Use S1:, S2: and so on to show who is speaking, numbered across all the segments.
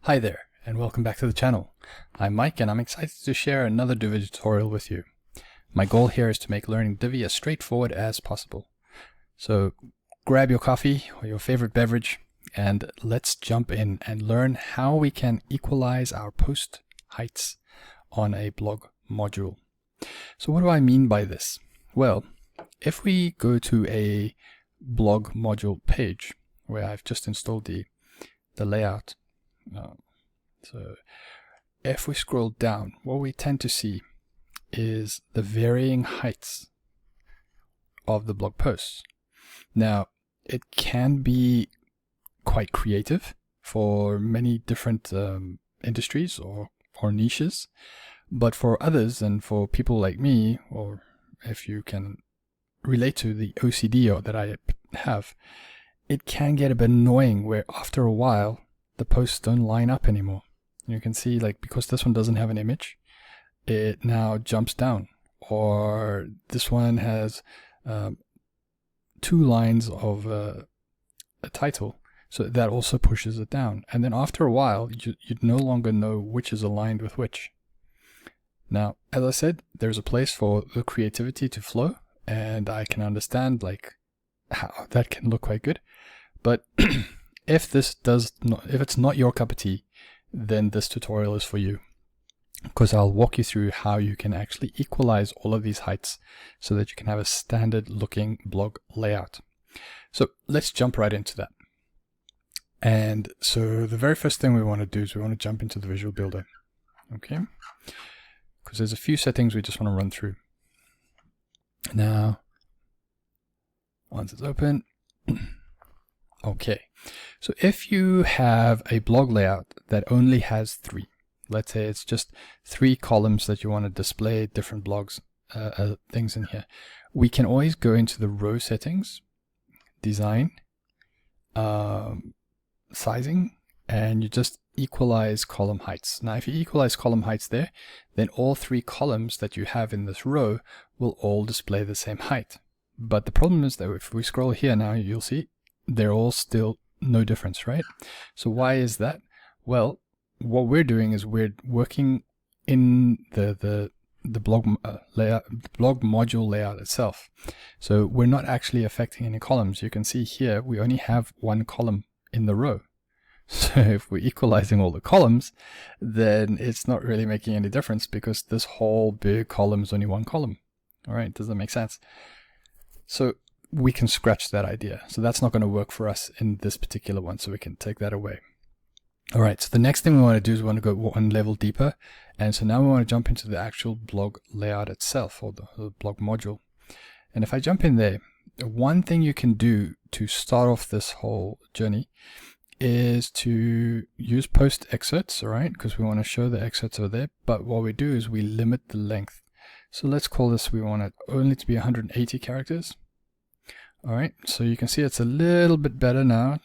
S1: Hi there, and welcome back to the channel. I'm Mike, and I'm excited to share another Divi tutorial with you. My goal here is to make learning Divi as straightforward as possible. So grab your coffee or your favorite beverage, and let's jump in and learn how we can equalize our post heights on a blog module. So what do I mean by this? Well, if we go to a blog module page where I've just installed the layout, so if we scroll down, what we tend to see is the varying heights of the blog posts. Now, it can be quite creative for many different industries or niches, but for others and for people like me, or if you can relate to the OCD that I have, it can get a bit annoying where after a while the posts don't line up anymore. You can see, like, because this one doesn't have an image, it now jumps down, or this one has 2 lines of a title, so that also pushes it down. And then after a while you no longer know which is aligned with which. Now, as I said, there's a place for the creativity to flow, and I can understand like how that can look quite good, but if it's not your cup of tea, then this tutorial is for you, because I'll walk you through how you can actually equalize all of these heights so that you can have a standard looking blog layout. So let's jump right into that. And so the very first thing we want to do is we want to jump into the Visual Builder, okay? Because there's a few settings we just want to run through. Now, once it's open, okay, so if you have a blog layout that only has 3, let's say it's just 3 columns that you want to display different blogs, things in here, we can always go into the row settings, design, sizing, and you just equalize column heights. Now, if you equalize column heights there, then all 3 columns that you have in this row will all display the same height. But the problem is that if we scroll here now, you'll see they're all still no difference, right? So why is that? Well, what we're doing is we're working in the blog layout, blog module layout itself. So we're not actually affecting any columns. You can see here we only have 1 column in the row. So if we're equalizing all the columns, then it's not really making any difference, because this whole big column is only 1 column. All right, does that make sense? So we can scratch that idea. So that's not going to work for us in this particular one, so we can take that away. All right, so the next thing we want to do is we want to go 1 level deeper. And so now we want to jump into the actual blog layout itself, or the blog module. And if I jump in there, one thing you can do to start off this whole journey is to use post excerpts, all right, because we want to show the excerpts over there. But what we do is we limit the length. So let's call this, we want it only to be 180 characters. All right, so you can see it's a little bit better now,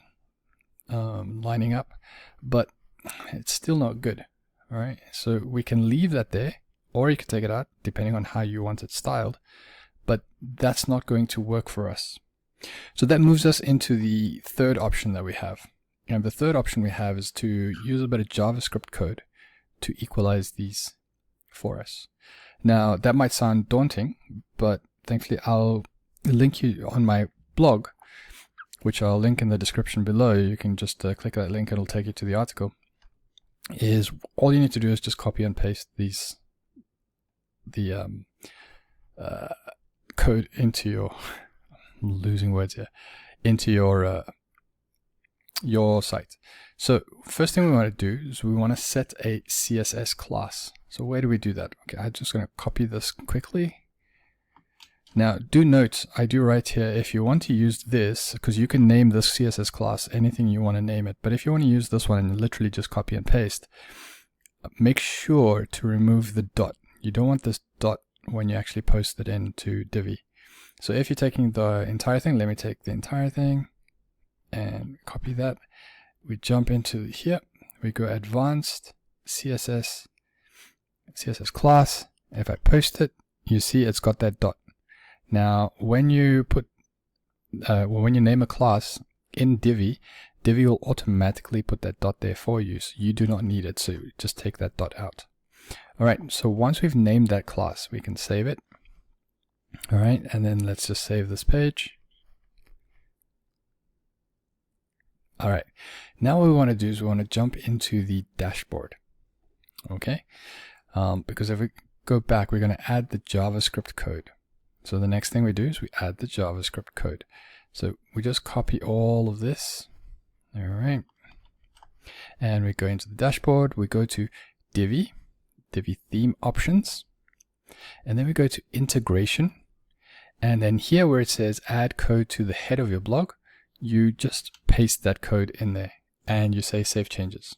S1: lining up, but it's still not good. All right, so we can leave that there, or you can take it out depending on how you want it styled, but that's not going to work for us. So that moves us into the third option that we have. And the third option we have is to use a bit of JavaScript code to equalize these for us. Now, that might sound daunting, but thankfully I'll link you on my blog, which I'll link in the description below. You can just click that link, it'll take you to the article. Is all you need to do is just copy and paste the code into your, I'm losing words here, into your site. So first thing we want to do is we want to set a CSS class. So where do we do that? Okay, I'm just going to copy this quickly. Now, do note, I do write here, if you want to use this, because you can name this CSS class anything you want to name it, but if you want to use this one and literally just copy and paste, make sure to remove the dot. You don't want this dot when you actually post it into Divi. So if you're taking the entire thing, let me take the entire thing and copy that. We jump into here, we go advanced, CSS class. If I post it, you see it's got that dot. Now, when you put, when you name a class in Divi, Divi will automatically put that dot there for you, so you do not need it, so just take that dot out. Alright, so once we've named that class, we can save it. Alright, and then let's just save this page. Alright, now what we want to do is we want to jump into the dashboard. Okay, because if we go back, we're going to add the JavaScript code. So the next thing we do is we add the JavaScript code. So we just copy all of this. Alright, and we go into the dashboard, we go to Divi theme options, and then we go to integration, and then here where it says add code to the head of your blog, you just paste that code in there and you say save changes.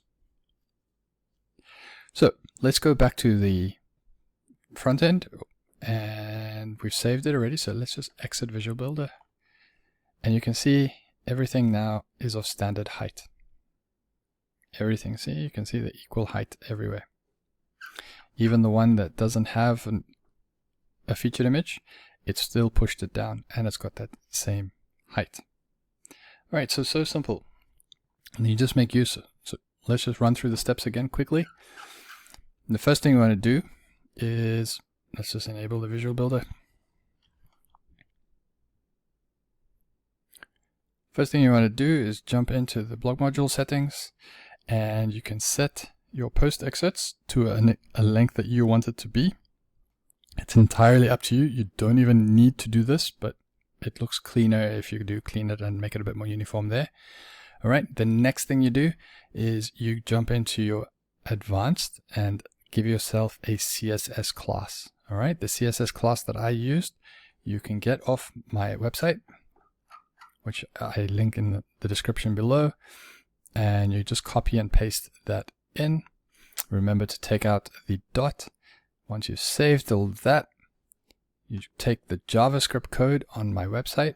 S1: So let's go back to the front end, and we've saved it already, so let's just exit Visual Builder, and you can see everything now is of standard height. Everything, see, you can see the equal height everywhere. Even the one that doesn't have a featured image, it's still pushed it down and it's got that same height. Alright, so simple. And you just make use of it. So let's just run through the steps again quickly. And the first thing we want to do is, let's just enable the Visual Builder. First thing you want to do is jump into the blog module settings, and you can set your post excerpts to a length that you want it to be. It's entirely up to you. You don't even need to do this, but it looks cleaner if you do clean it and make it a bit more uniform there. All right, the next thing you do is you jump into your advanced and give yourself a CSS class. All right, the CSS class that I used, you can get off my website, which I link in the description below, and you just copy and paste that in. Remember to take out the dot. Once you've saved all that, you take the JavaScript code on my website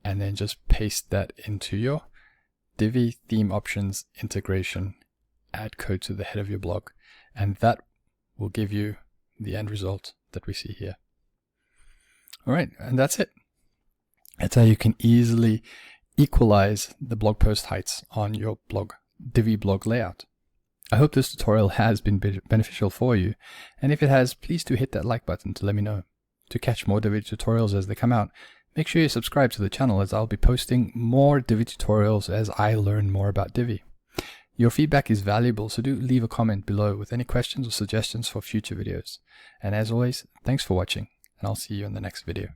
S1: and then just paste that into your Divi theme options integration, add code to the head of your blog, and that will give you the end result that we see here. All right, and that's it. That's how you can easily equalize the blog post heights on your blog, Divi blog layout. I hope this tutorial has been beneficial for you, and if it has, please do hit that like button to let me know. To catch more Divi tutorials as they come out, make sure you subscribe to the channel, as I'll be posting more Divi tutorials as I learn more about Divi. Your feedback is valuable, so do leave a comment below with any questions or suggestions for future videos. And as always, thanks for watching, and I'll see you in the next video.